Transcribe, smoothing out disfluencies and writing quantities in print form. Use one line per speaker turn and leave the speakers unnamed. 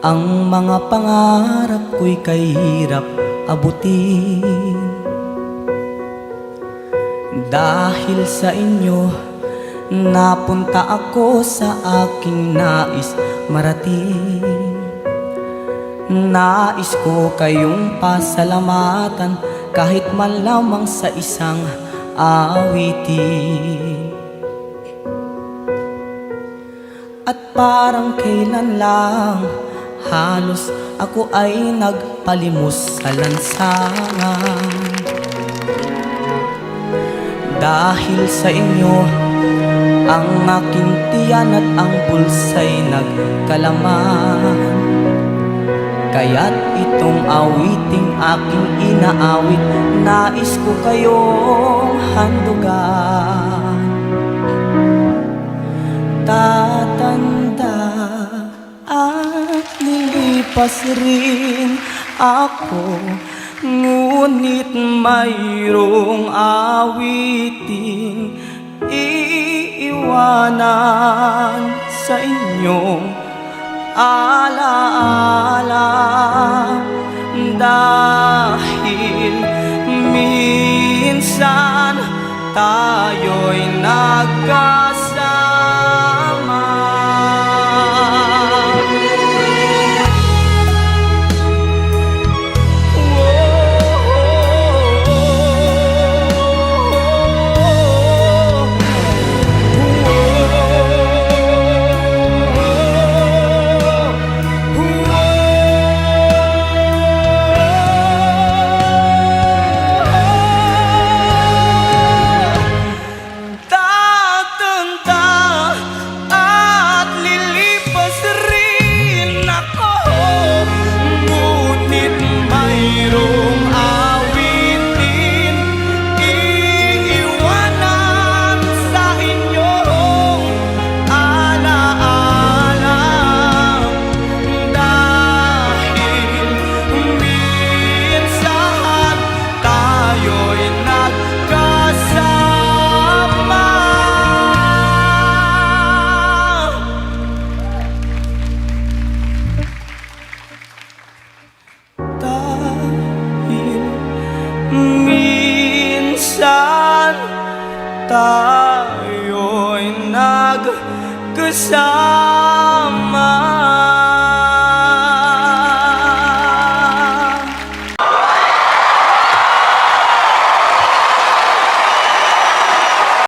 Ang mga pangarap ko'y kahirap abutin. Dahil sa inyo, napunta ako sa aking nais marating. Nais ko kayong pasalamatan kahit man lamang sa isang awitin. At parang kailan lang, halos ako ay nagpalimos sa lansangan. Dahil sa inyo, ang aking tiyan at ang pulsa'y nagkalaman. Kaya't itong awiting aking inaawit, nais ko kayong handugan. Tatanda at lilipas rin ako, ngunit mayroong awiting iiwanan sa inyong alaala. Dahil minsan tayo'y nagkasama. Minsan tayo'y nagkasama.